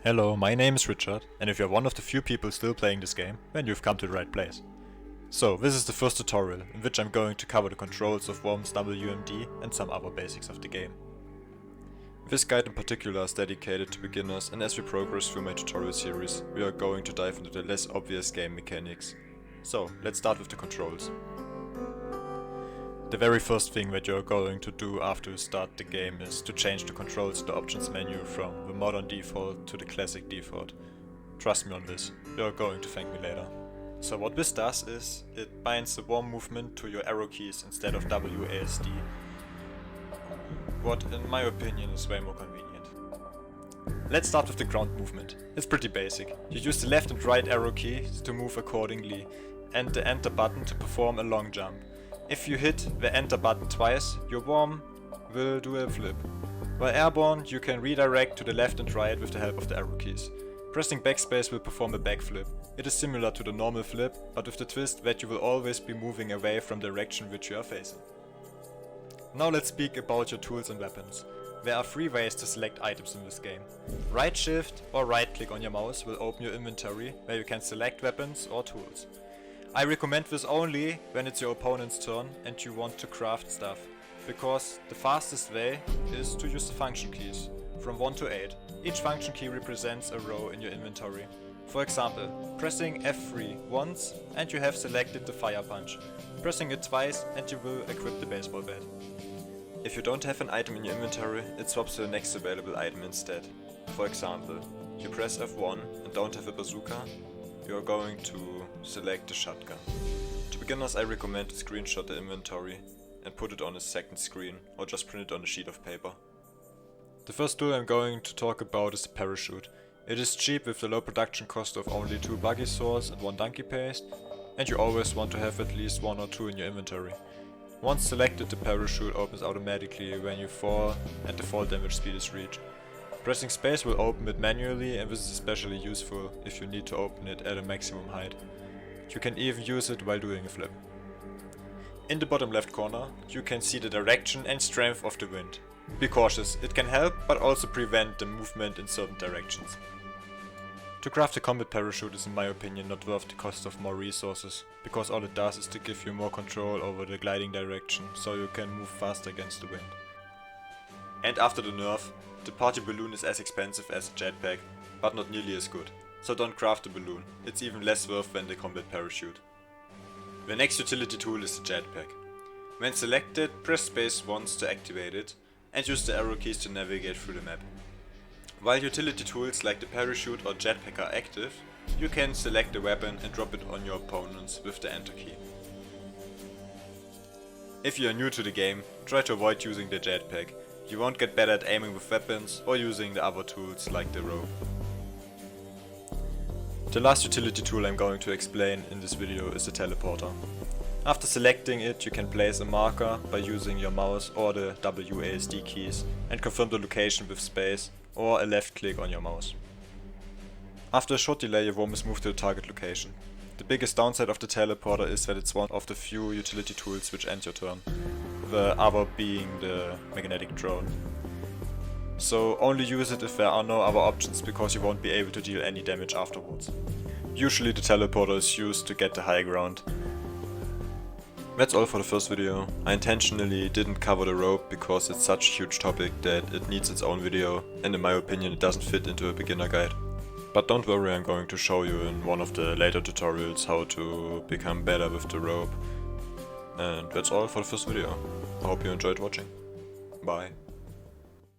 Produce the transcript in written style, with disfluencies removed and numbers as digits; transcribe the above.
Hello, my name is Richard, and if you're one of the few people still playing this game, then you've come to the right place. So, this is the first tutorial, in which I'm going to cover the controls of Worms W.M.D and some other basics of the game. This guide in particular is dedicated to beginners, and as we progress through my tutorial series, we are going to dive into the less obvious game mechanics. So, let's start with the controls. The very first thing that you're going to do after you start the game is to change the controls in the options menu from the modern default to the classic default. Trust me on this, you're going to thank me later. So what this does is, it binds the worm movement to your arrow keys instead of WASD, what in my opinion is way more convenient. Let's start with the ground movement. It's pretty basic. You use the left and right arrow keys to move accordingly, and the enter button to perform a long jump. If you hit the enter button twice, your worm will do a flip. While airborne, you can redirect to the left and right with the help of the arrow keys. Pressing backspace will perform a backflip. It is similar to the normal flip, but with the twist that you will always be moving away from the direction which you are facing. Now let's speak about your tools and weapons. There are 3 ways to select items in this game. Right shift or right click on your mouse will open your inventory, where you can select weapons or tools. I recommend this only when it's your opponent's turn and you want to craft stuff, because the fastest way is to use the function keys, from 1 to 8. Each function key represents a row in your inventory. For example, pressing F3 once and you have selected the fire punch. Pressing it twice and you will equip the baseball bat. If you don't have an item in your inventory, it swaps to the next available item instead. For example, you press F1 and don't have a bazooka, you are going to select the shotgun. To beginners, I recommend to screenshot the inventory and put it on a second screen, or just print it on a sheet of paper. The first tool I'm going to talk about is the parachute. It is cheap with the low production cost of only 2 buggy swords and 1 donkey paste, and you always want to have at least 1 or 2 in your inventory. Once selected, the parachute opens automatically when you fall and the fall damage speed is reached. Pressing space will open it manually, and this is especially useful if you need to open it at a maximum height. You can even use it while doing a flip. In the bottom left corner, you can see the direction and strength of the wind. Be cautious, it can help but also prevent the movement in certain directions. To craft a combat parachute is in my opinion not worth the cost of more resources, because all it does is to give you more control over the gliding direction, so you can move faster against the wind. And after the nerf, the party balloon is as expensive as a jetpack, but not nearly as good. So don't craft a balloon, it's even less worth than the combat parachute. The next utility tool is the jetpack. When selected, press space once to activate it, and use the arrow keys to navigate through the map. While utility tools like the parachute or jetpack are active, you can select a weapon and drop it on your opponents with the enter key. If you are new to the game, try to avoid using the jetpack. You won't get better at aiming with weapons or using the other tools like the rope. The last utility tool I'm going to explain in this video is the teleporter. After selecting it, you can place a marker by using your mouse or the WASD keys and confirm the location with space or a left click on your mouse. After a short delay, your worm is moved to the target location. The biggest downside of the teleporter is that it's one of the few utility tools which end your turn, the other being the magnetic drone. So only use it if there are no other options, because you won't be able to deal any damage afterwards. Usually the teleporter is used to get the high ground. That's all for the first video. I intentionally didn't cover the rope because it's such a huge topic that it needs its own video, and in my opinion it doesn't fit into a beginner guide. But don't worry, I'm going to show you in one of the later tutorials how to become better with the rope. And that's all for the first video. I hope you enjoyed watching. Bye.